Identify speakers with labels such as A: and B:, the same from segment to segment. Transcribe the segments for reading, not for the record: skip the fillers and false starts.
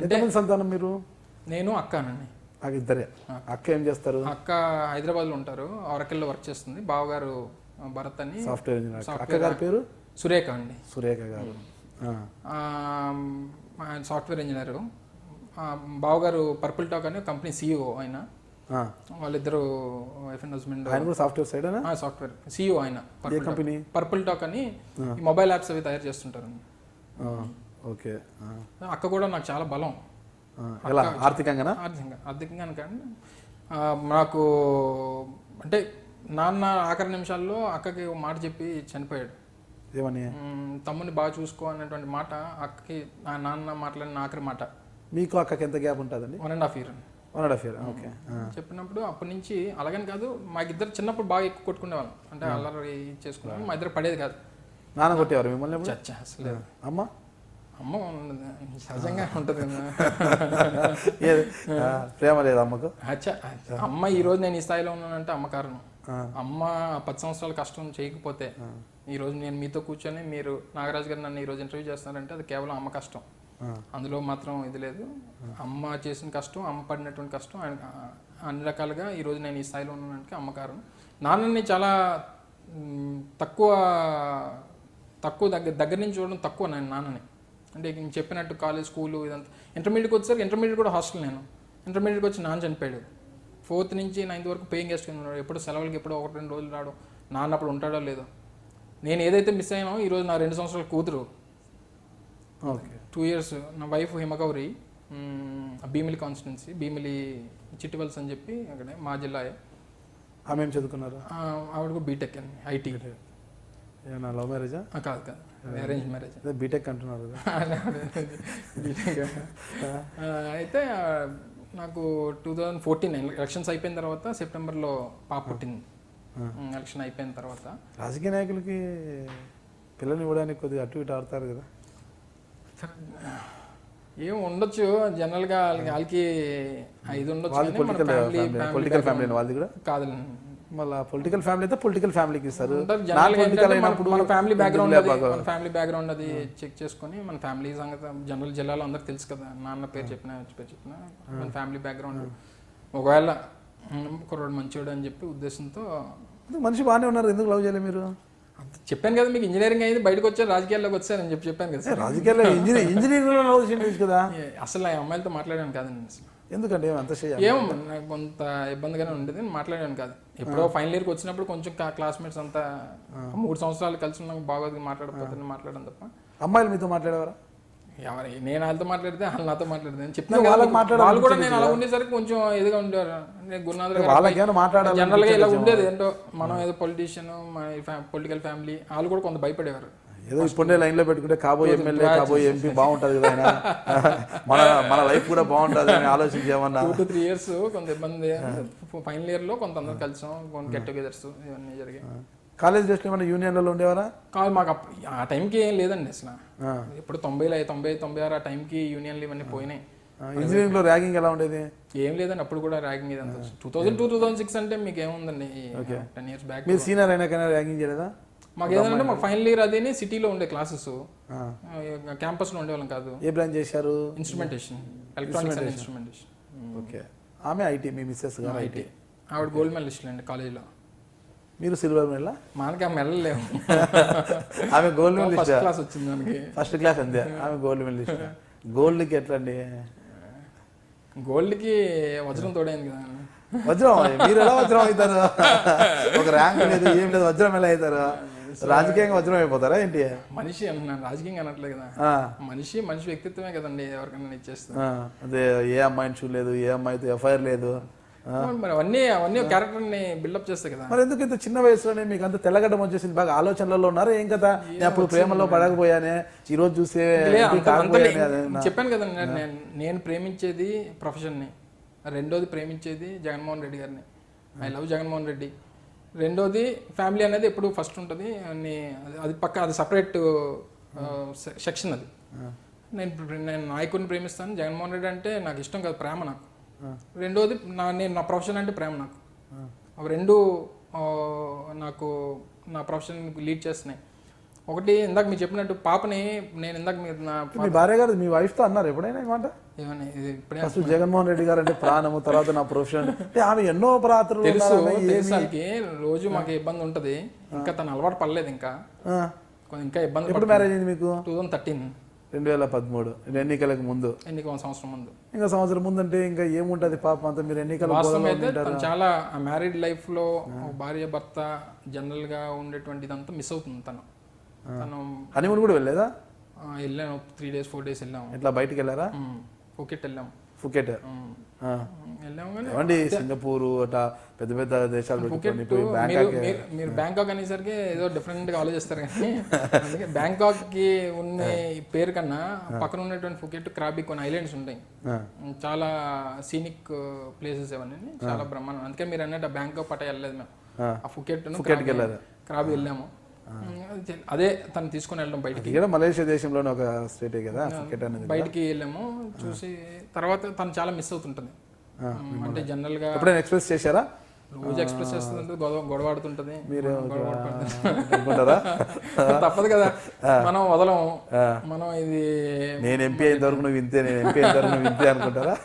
A: ఎంతమంది సంతానం మీరు?
B: నేను అక్కనండి.
A: నాకు ఇద్దరే. అక్క ఏం చేస్తారు?
B: అక్క హైదరాబాద్లో ఉంటారు, ఆరకిల్లో వర్క్ చేస్తుంది. బావగారు భరత్ అని
A: సాఫ్ట్వేర్ ఇంజనీర్. అక్క గారి పేరు
B: సురేఖ అండి.
A: సురేఖ గారు
B: సాఫ్ట్వేర్ ఇంజనీర్. బావగారు పర్పుల్ టాక్ అని కంపెనీ CEO ఆయన. వాళ్ళిద్దరు వైఫ్ అండ్ హస్బెండ్.
A: ఆయన కూడా సాఫ్ట్వేర్ సైడ్
B: సాఫ్ట్వేర్ CEO ఆయన.
A: కంపెనీ
B: పర్పుల్ టాక్ అని మొబైల్ యాప్స్ అవి తయారు చేస్తుంటారు.
A: ఓకే.
B: అక్క కూడా నాకు చాలా బలం.
A: ఎలా? ఆర్థికంగా
B: కానీ నాకు అంటే నాన్న ఆఖరి నిమిషాల్లో అక్కకి ఒక మాట చెప్పి చనిపోయాడు.
A: ఏమని?
B: తమ్ముని బాగా చూసుకో అన్నటువంటి మాట అక్కకి నాన్న మాట్లాడిన ఆఖరి మాట.
A: మీకు అక్కకి ఎంత గ్యాప్ ఉంటుందండి?
B: 1.5 year.
A: 1.5 year. ఓకే.
B: చెప్పినప్పుడు అప్పటి నుంచి అలాగని కాదు, మాకిద్దరు చిన్నప్పుడు బాగా ఎక్కువ కొట్టుకునేవాళ్ళం. అంటే అల్లరి చేసుకునేవాళ్ళం, మా ఇద్దరు పడేది కాదు.
A: నాన్న కొట్టేవారు మిమ్మల్ని?
B: చచ్చా అసలు.
A: అమ్మ
B: సహజంగా ఉంటుంది.
A: ప్రేమ లేదు అమ్మకు?
B: అమ్మ ఈ రోజు నేను ఈ స్థాయిలో ఉన్నానంటే అమ్మ కారణం. అమ్మ 10 సంవత్సరాల కష్టం చేయకపోతే ఈ రోజు నేను మీతో కూర్చొని మీరు నాగరాజు గారు నన్ను ఈరోజు ఇంటర్వ్యూ చేస్తున్నారంటే అది కేవలం అమ్మ కష్టం. అందులో మాత్రం ఇది లేదు. అమ్మ చేసిన కష్టం, అమ్మ పడినటువంటి కష్టం, అన్ని రకాలుగా ఈరోజు నేను ఈ స్థాయిలో ఉన్నానంటే అమ్మ కారణం. నాన్నని చాలా తక్కువ దగ్గర నుంచి చూడడం తక్కువ నేను నాన్నని. అంటే నేను చెప్పినట్టు కాలేజ్ స్కూలు ఇదంతా. ఇంటర్మీడియట్కి వచ్చేసరికి ఇంటర్మీడియట్ కూడా హాస్టల్. నేను ఇంటర్మీడియట్కి వచ్చి నాన్న చనిపోయాడు. 4th నుంచి 9th వరకు పేయింగ్ గెస్ట్ కింద ఉన్నాడు. ఎప్పుడు సెలవులకి ఎప్పుడో 1-2 రోజులు రాడు. నాన్న అప్పుడు ఉంటాడో లేదో. నేను ఏదైతే మిస్ అయినానో ఈరోజు నా 2 సంవత్సరాల కూతురు,
A: ఓకే
B: 2 years, నా వైఫ్ హిమగౌరి, భీమిలి కాన్స్టిట్యున్సీ, భీమిలి చిట్టివల్స్ అని చెప్పి అక్కడే మా జిల్లాయే.
A: ఆమె ఏం చదువుకున్నారు?
B: ఆవిడ కూడా బీటెక్ అండి, IT.
A: ఏమన్నా లవ్ మ్యారేజా?
B: కాదు, అరేంజ్ మ్యారేజ్.
A: బీటెక్ అంటున్నారు.
B: బీటెక్ అయితే నాకు 2014 ఎలక్షన్స్ అయిపోయిన తర్వాత సెప్టెంబర్లో పాప పుట్టింది. ఎలక్షన్ అయిపోయిన తర్వాత
A: రాజకీయ నాయకులకి పిల్లల్ని ఇవ్వడానికి కొద్దిగా అటు ఇటు ఆడతారు కదా.
B: ఏం ఉండొచ్చు జనరల్గా వాళ్ళకి 5 ఉండొచ్చు.
A: పొలిటికల్ ఫ్యామిలీ వాళ్ళది కూడా
B: కాదు.
A: మళ్ళీ పొలిటికల్ ఫ్యామిలీ అయితే పొలిటికల్ ఫ్యామిలీకి ఇస్తారు.
B: మన ఫ్యామిలీ బ్యాక్గ్రౌండ్ అది చెక్ చేసుకొని మన ఫ్యామిలీ సంగతి జనరల్ జిల్లాలో అందరికి తెలుసు కదా. నాన్న పేరు చెప్పినా మన ఫ్యామిలీ బ్యాక్గ్రౌండ్ ఒకవేళ కుర్రాడు మంచివాడు అని చెప్పి ఉద్దేశంతో.
A: మనిషి బాగానే ఉన్నారు, ఎందుకు లవ్ చేయలేదు మీరు?
B: చెప్పాను కదా మీకు, ఇంజనీరింగ్ అయింది బయటకు వచ్చారు, రాజకీయాల్లోకి వచ్చారని చెప్పాను కదా.
A: రాజకీయాల్లో ఇంజనీరింగ్ లవ్ చేయలేదు కదా.
B: అసలు ఆ అమ్మాయిలతో మాట్లాడాను కాదండి అసలు.
A: ఎందుకంటే అంత
B: ఏమో నాకు కొంత ఇబ్బందిగానే ఉండేది, మాట్లాడాను కాదు. ఎప్పుడో ఫైనల్ ఇయర్కి వచ్చినప్పుడు కొంచెం క్లాస్మేట్స్ అంతా 3 సంవత్సరాలు కలిసి ఉన్నాక బాగోదు మాట్లాడకపోతే మాట్లాడడం తప్ప.
A: అమ్మాయిలు మీతో మాట్లాడేవారా?
B: ఎవరు నేను వాళ్ళతో మాట్లాడితే వాళ్ళు నాతో మాట్లాడితే చెప్తాను. వాళ్ళు కూడా నేను అలా ఉండేసరికి కొంచెం ఎదుగా ఉండేవారు. గురునాథ్ జనరల్గా ఇలా ఉండేది ఏంటో, మనం ఏదో పొలిటీషియన్, పొలిటికల్ ఫ్యామిలీ, వాళ్ళు కూడా కొంత భయపడేవారు.
A: ఏదో ఇప్పుడే లైన్లో పెట్టుకుంటే కాబోయే ఎమ్మెల్యే కాబోయే MP బాగుంటుంది కదా, ఆయన మన లైఫ్ కూడా బాగుంటుంది అని ఆలోచించి ఏమన్నా
B: 2-3 years కొంత ఇబ్బంది. ఫైనల్ ఇయర్లో కొంత అందరూ కలిసాం, కొన్ని గెట్ టుగెదర్స్ ఇవన్నీ జరిగాయి.
A: కాలేజ్ డేస్లో ఏమైనా యూనియన్లలో ఉండేవారా?
B: కాదు, మాకు ఆ టైంకి ఏం లేదండి అసలు. ఇప్పుడు 90-96 ఆ టైంకి యూనియన్లు ఇవన్నీ పోయినాయి.
A: ఇంజనీరింగ్లో ర్యాగింగ్ ఎలా ఉండేది?
B: ఏం లేదండి, అప్పుడు కూడా ర్యాగింగ్ ఇదంతా. 2002-2006 అంటే మీకు ఏముందండి, 10 years బ్యాక్.
A: మీరు సీనియర్ అయినాకైనా ర్యాగింగ్ చేయలేదా?
B: మాకు ఏదంటే మాకు ఫైనల్ ఇయర్ అదేనే సిటీలో ఉండే క్లాసెస్, క్యాంపస్లో ఉండేవాళ్ళం కాదు.
A: ఏ బ్రాంచ్ చేశారు?
B: Instrumentation, electronics and instrumentation.
A: Okay. ఆమె IT, మీ మిస్సెస్ గారు IT.
B: ఆవిడ గోల్డ్ మెడలిస్ట్ అండి కాలేజీలో.
A: మీరు సిల్వర్ మెడల్?
B: మనకి ఆ మెడల్ లేవు.
A: ఆమె గోల్డ్ మెడలిస్ట్.
B: ఫస్ట్ క్లాస్ వచ్చింది మనకి.
A: ఫస్ట్ క్లాస్ అంతే. ఆమె గోల్డ్ మెడలిస్ట్. గోల్డ్కి ఎట్లా అండి?
B: గోల్డ్కి వజ్రం తోడైంది కదా.
A: వజ్రం? మీరు ఎలా వజ్రం అవుతారు? ఒక ర్యాంక్ లేదు, ఏం లేదు, వజ్రం ఎలా అవుతారు? రాజకీయంగా వజ్రం అయిపోతారా ఏంటి?
B: మనిషి అంటున్నాను, రాజకీయంగా అనట్లేదు కదా. మనిషి వ్యక్తిత్వమే కదండి ఎవరికైనా ఇచ్చేస్తా.
A: అదే, ఏ అమ్మాయిని చూడలేదు, ఏ అమ్మాయితో FIR లేదు,
B: మరి అవన్నీ క్యారెక్టర్ని బిల్డప్ చేస్తాయి కదా.
A: మరి ఎందుకు ఇంత చిన్న వయసులోనే మీకు అంత తెల్లగడ్డం వచ్చేసింది? బాగా ఆలోచనలలో ఉన్నారు ఏం కదా. నేను అప్పుడు ప్రేమలో పడకపోయానే, ఈ రోజు చూసే
B: చెప్పాను కదా. నేను ప్రేమించేది ప్రొఫెషన్ని, రెండోది ప్రేమించేది జగన్మోహన్ రెడ్డి గారిని. I love Jaganmohan Reddy. రెండోది ఫ్యామిలీ అనేది ఎప్పుడు ఫస్ట్ ఉంటుంది. అది పక్క, అది సపరేట్ సెక్షన్. అది నేను నాయకుడిని ప్రేమిస్తాను. జగన్మోహన్ రెడ్డి అంటే నాకు ఇష్టం కాదు, ప్రేమ నాకు. రెండోది నా ప్రొఫెషన్ అంటే ప్రేమ నాకు. అవి రెండు నాకు నా ప్రొఫెషన్ లీడ్ చేస్తున్నాయి. ఒకటి ఇందాక మీరు చెప్పినట్టు పాపని నేను ఇందాక మీరు నా
A: మీ భార్య గారు మీ wife తో అన్నారు ఎప్పుడైనా ఈ మాట?
B: ఏమని ఇది ఇప్పుడే
A: ఫస్ట్ జగన్మోహన్ రెడ్డి గారు అంటే ప్రాణము, తర్వాత నా ప్రొఫెషన్, అంటే ఆమె ఎన్నో పాత్రలు
B: తెలుసు
A: ఉన్నారని
B: తెలుసానికి రోజు మాకు ఇబ్బంది ఉంటది. ఇంకా తను అలవాటు పడలేదు ఇంకా ఇంకా ఇబ్బంది.
A: ఎప్పుడు మ్యారేజ్ అయింది మీకు?
B: 2013
A: 2013 ఎన్నికలకు ముందు.
B: ఎన్నిక సంవత్సరం ముందు.
A: ఇంకా సంవత్సరం ముందు అంటే ఇంకా ఏముంటది పాపం అంతా, మీరు ఎన్నికల
B: వాస్తవం అయితే తను చాలా మ్యారీడ్ లైఫ్ లో భార్య భర్త జనరల్ గా ఉండేటువంటి ఇదంతా మిస్ అవుతుంది తను.
A: హనీమూన్ కూడా వెళ్ళలేదా?
B: వెళ్ళాము 3 days 4 days వెళ్ళాము.
A: ఇట్లా బయటికి వెళ్ళారా?
B: ఫుకెట్ వెళ్ళాము.
A: ఫుకెట్
B: వెళ్ళాము కానీ
A: ఏమండి సింగపూర్ అట్లా పెద్ద పెద్ద దేశాలు పెట్టుకొని
B: ఫుకెట్ మీరు బ్యాంకాక్ అనేసరికి ఏదో డిఫరెంట్ గా ఆలోచిస్తారు కానీ అందుకే బ్యాంకాక్ కి ఉన్న పేరు కన్నా పక్కన ఉన్నటువంటి ఫుకెట్ క్రాబీ కొన్ని ఐలాండ్స్ ఉంటాయి, చాలా సీనిక్ ప్లేసెస్ అవన్నీ చాలా బ్రహ్మాండం. అందుకే మీరు అన్నట్టు బ్యాంకాక్ పట్ట వెళ్ళలేదు మేము. ఆ ఫుకెట్ క్రాబీ వెళ్ళాము. అదే తను తీసుకుని వెళ్ళడం బయటికి.
A: మలేషియా దేశంలోనే ఒక స్టేటే కదా ఫుకెట్ అనేది.
B: బయటికి వెళ్ళాము చూసి తర్వాత తను చాలా మిస్ అవుతుంటది. అంటే జనరల్ గా
A: ఎప్పుడైనా ఎక్స్ప్రెస్ చేశారా?
B: రోజు ఎక్స్ప్రెస్ చేస్తుంది, గొడవాడుతుంటది.
A: మీరు అనుకుంటారా?
B: తప్పదు కదా, మనం వదలం. మనం ఇది
A: నేను ఎంపీ అయిన వరకు నువ్వు ఇంతే, నేను ఎంపీ అయిన వరకు నువ్వు ఇంతే అనుకుంటారా?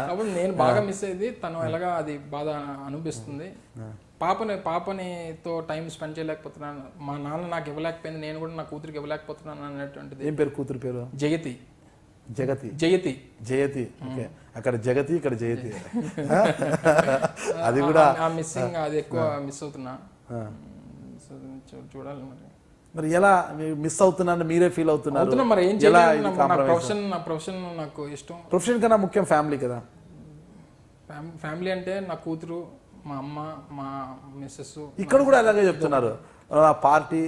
B: కాబట్టి నేను బాగా మిస్ అయ్యేది తను ఎలాగా అది బాధ అనిపిస్తుంది. పాపనితో టైం స్పెండ్ చేయలేకపోతున్నాను, మా నాన్న నాకు ఇవ్వలేకపోయింది, నేను కూడా నా కూతురికి ఇవ్వలేకపోతున్నాను అనేటువంటిది.
A: ఏం పేరు కూతురు పేరు?
B: జయతి.
A: ఓకే, అక్కడ జగతి ఇక్కడ జయతి. అది కూడా
B: మిస్సింగ్, అది ఎక్కువ మిస్ అవుతున్నా. చూడాలి
A: మరి ఎలా మిస్ అవుతున్నాను మీరే ఫీల్ అవుతున్నారు?
B: మరి ఏం చేయాలి? నా ప్రొఫెషన్ నాకు ఇష్టం.
A: ప్రొఫెషన్ కన్నా ముఖ్యం ఫ్యామిలీ కదా.
B: ఫ్యామిలీ అంటే నా కూతురు, మా అమ్మ, మా మిస్సెస్.
A: ఇక్కడ కూడా అలాగే చెప్తున్నారు, పార్టీ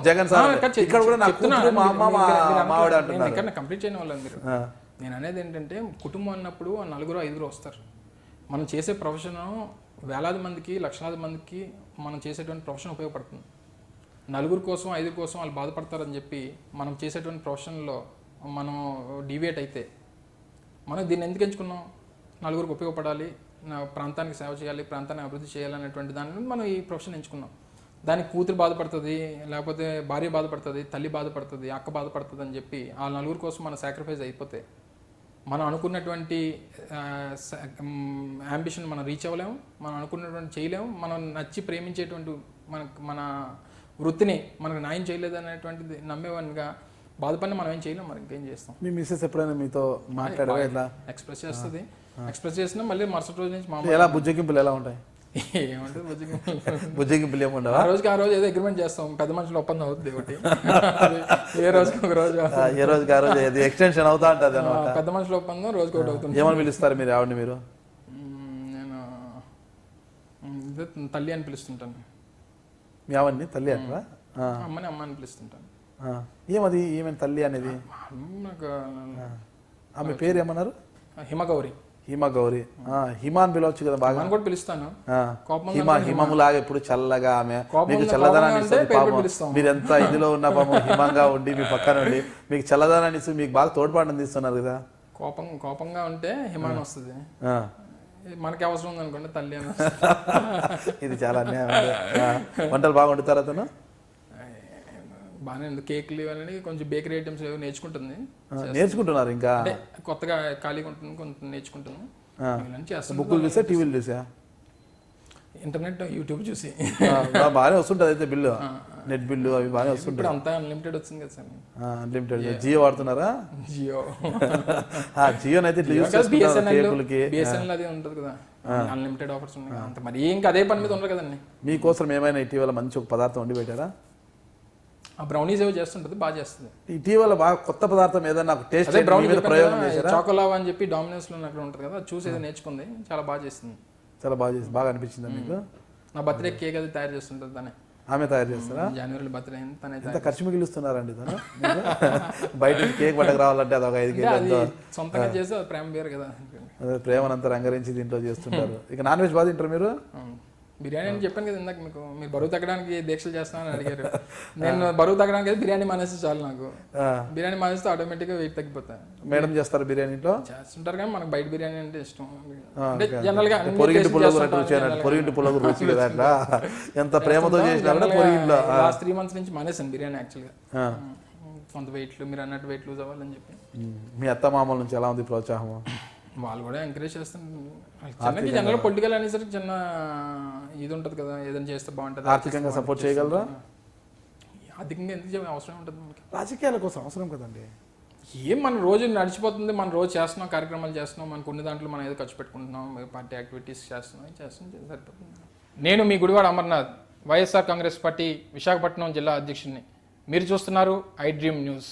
A: జగన్ సార్ ఇక్కడ కూడా నా కూతురు, మా అమ్మ, మా మావిడ అంటున్నారు.
B: కంప్లీట్ చేయని వాళ్ళని మీరు. నేను అనేది ఏంటంటే కుటుంబం అన్నప్పుడు 4-5 వస్తారు. మనం చేసే ప్రొఫెషన్ వేలాది మందికి, లక్షలాది మందికి మనం చేసేటువంటి ప్రొఫెషన్ ఉపయోగపడుతుంది. 4 కోసం 5 కోసం వాళ్ళు బాధపడతారని చెప్పి మనం చేసేటువంటి ప్రొఫెషన్లో మనం డీవియేట్ అయితే మనం దీన్ని ఎందుకు ఎంచుకున్నాం? 4 ఉపయోగపడాలి, నా ప్రాంతానికి సేవ చేయాలి, ప్రాంతాన్ని అభివృద్ధి చేయాలనేటువంటి దాని నుండి మనం ఈ ప్రొఫెషన్ ఎంచుకున్నాం. దానికి కూతురు బాధపడుతుంది, లేకపోతే భార్య బాధపడుతుంది, తల్లి బాధపడుతుంది, అక్క బాధపడుతుంది అని చెప్పి ఆ 4 కోసం మనం సాక్రిఫైస్ అయిపోతే మనం అనుకున్నటువంటి అంబిషన్ మనం రీచ్ అవ్వలేము, మనం అనుకున్నటువంటి చేయలేము. మనం నచ్చి ప్రేమించేటువంటి మన వృత్తిని మనకు న్యాయం చేయలేదు అనేటువంటిది నమ్మేవానిగా బాధపడిన మనం ఏం చేయలేము. మరి ఇంకేం చేస్తాం?
A: మీ మిస్సెస్ ఎప్పుడైనా మీతో మాట్లాడారా? ఇట్లా
B: ఎక్స్ప్రెస్ చేస్తుంది, ఎక్స్ప్రెస్ చేసినా మళ్ళీ మరుసటి రోజు నుంచి మా
A: ఎలా బుజ్జగింపులు ఎలా ఉంటాయి?
B: ఏమంటే
A: బుజ్జగింపులు ఏముండవు.
B: ఆ రోజుకి ఆ రోజు ఏదో అగ్రిమెంట్ చేస్తాం, పెద్ద మనుషులు ఒప్పందం అవుతుంది ఒకటి. ఏ రోజుకి ఒక రోజు,
A: ఏ రోజుకి ఆ రోజు ఎక్స్టెన్షన్ అవుతా ఉంటుంది అన్నమాట.
B: పెద్ద మనుషుల ఒప్పందం రోజుకి ఒకటి అవుతుంది.
A: ఏమని పిలుస్తారు మీరు ఆవిడని? మీరు?
B: నేను తల్లి అని పిలుస్తుంటాను.
A: మీ ఆవిడని తల్లి అంటారా?
B: అమ్మని అమ్మ అని పిలుస్తుంటాను.
A: ఏమది ఏమైనా తల్లి అనేది?
B: నాకు
A: ఆమె పేరు ఏమన్నారు?
B: హిమగౌరి.
A: హిమగౌరి. హిమాన్ పిలవచ్చు కదా బాగా.
B: కూడా పిలుస్తాను.
A: హిమము లాగా ఎప్పుడు చల్లగా ఆమె మీకు చల్లదనాన్ని ఇస్తుంది పాపం. మీరు ఎంత ఇదిలో ఉన్న పాపం హిమంగా ఉండి మీ పక్కన ఉండి మీకు చల్లదనాన్ని ఇస్తుంది, మీకు బాగా తోడ్పాటు అందిస్తున్నారు కదా.
B: కోపంగా ఉంటే హిమాన్ వస్తుంది, మనకి అవసరం ఉంది అనుకోండి తల్లి అని.
A: ఇది చాలా అన్యాయం. వంటలు బాగా వండుతారు అతను?
B: బాగానే ఉంది. కేక్లు ఇవన్నీ కొంచెం బేకరీ ఐటమ్స్ నేర్చుకుంటుంది.
A: నేర్చుకుంటున్నారు ఇంకా
B: కొత్తగా ఖాళీగా ఉంటుంది, కొంచెం నేర్చుకుంటుంది.
A: బుక్కులు చూసా, టీవీలు చూసా,
B: ఇంటర్నెట్, యూట్యూబ్ చూసి
A: బాగానే వస్తుంటుంది అయితే బిల్లు, నెట్ బిల్లు అవి బాగానే వస్తుంటాయి.
B: ఇప్పుడు అంతా అన్లిమిటెడ్ వచ్చింది కదా సార్.
A: అన్లిమిటెడ్. జియో వాడుతున్నారా?
B: జియో
A: జియోనైతే ఇట్లా యూస్ చేసుకుంటున్నారు.
B: బిఎస్ఎన్ఎల్ అది ఉంటుంది కదా, అన్లిమిటెడ్ ఆఫర్స్ ఉన్నాయి అంత. మరి ఇంకా అదే పని మీద ఉండరు కదండి.
A: మీకోసం ఏమైనా ఇటీవల మంచి ఒక పదార్థం వండి పెట్టారా?
B: ఆ బ్రౌనీస్ ఏవో చేస్తుంటది, బాగా చేస్తుంది.
A: ఇటీవల బాగా కొత్త పదార్థం ఏదైనా టేస్ట్ ప్రయోగం చేశారా?
B: చాకోలావా అని చెప్పి డామినోస్ లో అక్కడ ఉంటుంది కదా, చూసి ఏదో నేర్చుకుంది, చాలా బాగా చేస్తుంది.
A: చాలా బాగా చేసి బాగా అనిపించింది మీకు?
B: నా బర్త్డే కేక్ అది తయారు చేస్తుంటుంది తనే.
A: ఆమె తయారు చేస్తారా?
B: జనవరిలో బర్త్డే అయింది తనే.
A: ఎంత ఖర్చు మిగిలిస్తున్నారండి తను? బయట కేక్ పట్టకు రావాలంటే అదొక 5 కేజీలు
B: సొంతంగా చేసి ప్రేమ వేరు కదా.
A: ప్రేమనంతా రంగరించి దీంట్లో చేస్తుంటారు. ఇక నాన్ వెజ్ బాగా తింటారు మీరు?
B: బిర్యానీ అని చెప్పాను కదా ఇందాక మీకు, మీరు బరువు తగ్గడానికి దీక్షలు చేస్తానని అడిగారు. నేను బరువు తగ్గడానికి అయితే బిర్యానీ మానేస్తే చాలు నాకు. బిర్యానీ మానేస్తే ఆటోమేటిక్గా వెయిట్ తగ్గిపోతాయి.
A: మేడం చేస్తారు బిర్యానీలో?
B: చేస్తుంటారు కానీ మనకు బయట బిర్యానీ అంటే ఇష్టం. అంటే జనరల్ గా
A: పొరిగింటి పుల్లగు రుచి కదా అట్లా ఎంత ప్రేమతో చేసినా పొరిగింట్లో.
B: లాస్ట్ 3 months నుంచి మానేసాను బిర్యానీ యాక్చువల్గా. కొంత వెయిట్లు మీరు అన్నట్టు వెయిట్ లూజ్ అవ్వాలని చెప్పి.
A: మీ అత్త మామల నుంచి ఎలా ఉంది ప్రోత్సాహం?
B: వాళ్ళు కూడా ఎంకరేజ్ చేస్తున్నారు. జనరల్ పొలిటికల్ అనేసరికి చిన్న ఇది ఉంటుంది కదా, ఏదైనా చేస్తే బాగుంటుంది.
A: ఆర్థికంగా సపోర్ట్ చేయగలరా?
B: ఆర్థికంగా ఎందుకు అవసరం ఉంటుంది మనకి,
A: రాజకీయాల కోసం అవసరం కదండి.
B: ఏం మన రోజు నడిచిపోతుంది, మన రోజు చేస్తున్నాం, కార్యక్రమాలు చేస్తున్నాం, మనకు కొన్ని దాంట్లో మనం ఏదో ఖర్చు పెట్టుకుంటున్నాం, పార్టీ యాక్టివిటీస్ చేస్తున్నాం సరిపోతుంది. నేను మీ గుడివాడ అమర్నాథ్, వైఎస్ఆర్ కాంగ్రెస్ పార్టీ విశాఖపట్నం జిల్లా అధ్యక్షుడిని. మీరు చూస్తున్నారు ఐ డ్రీమ్ న్యూస్.